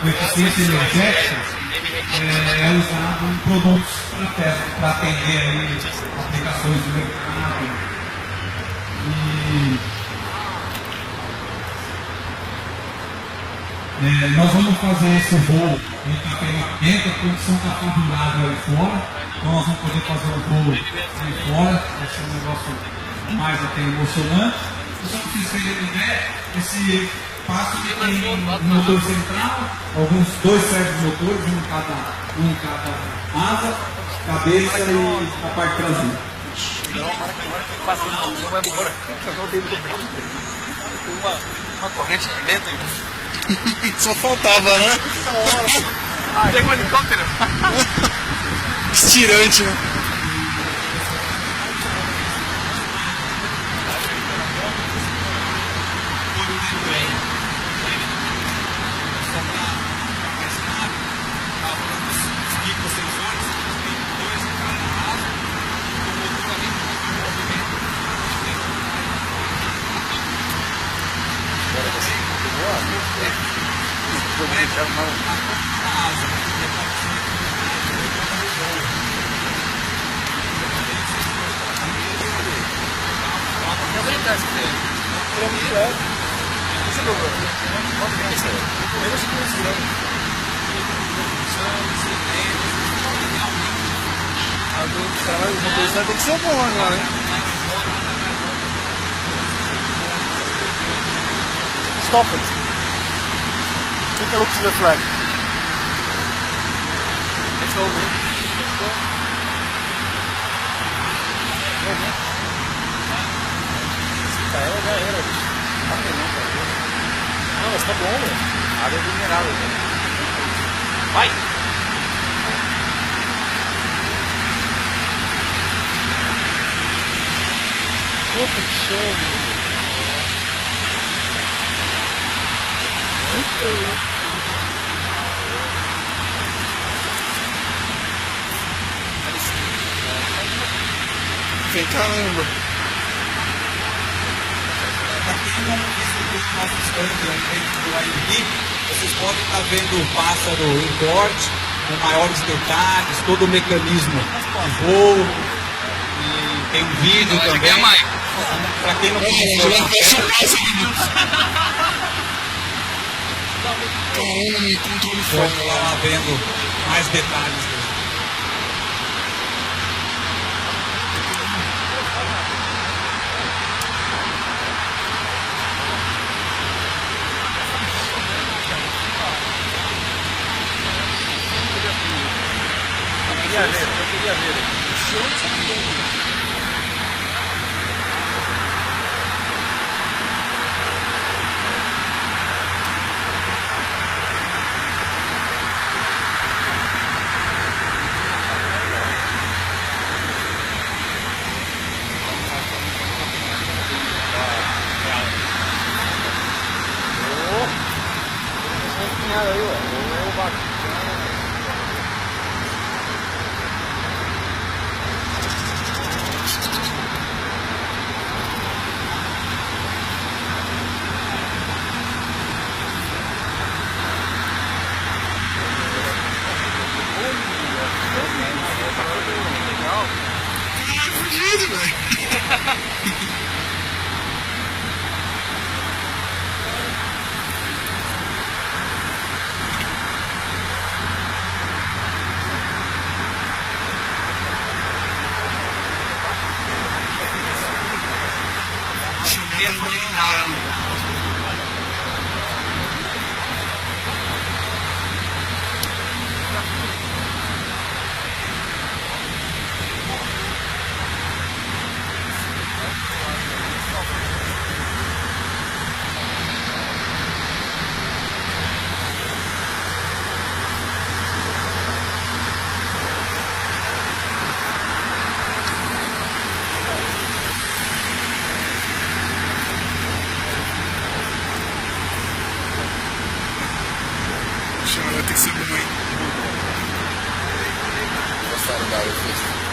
com eficiência energética é usado em produtos para pesca, para atender aí aplicações do mercado. Nós vamos fazer esse voo em dentro, a condição está configurada aí fora, então nós vamos poder fazer um voo aí fora, vai ser um negócio mais até emocionante. Só para vocês terem uma ideia, esse passo tem um motor central, alguns dois sérvios motores, um em cada asa, cabeça e a parte traseira. Uma corrente aqui dentro. Só faltava, né? Tem um helicóptero. Estirante, né? O motorista tem que ser bom agora, hein? Stop it. Take a look to the flag. Let's go, man. Let's go. Go, man. Se cair, já era, bicho. Não, mas tá bom, velho. Área vulnerável, velho. Vai! Puta que show, mano. Muito louco. Vem caramba. Aqui no nosso stand do AIB, vocês podem estar vendo o pássaro em corte, com maiores detalhes, todo o mecanismo de voo. E tem vídeo também. Para quem não conhece, vamos lá vendo mais detalhes. Eu queria ver. Aí, ó. Vai ter que ser bom, hein? Gostaram da área física?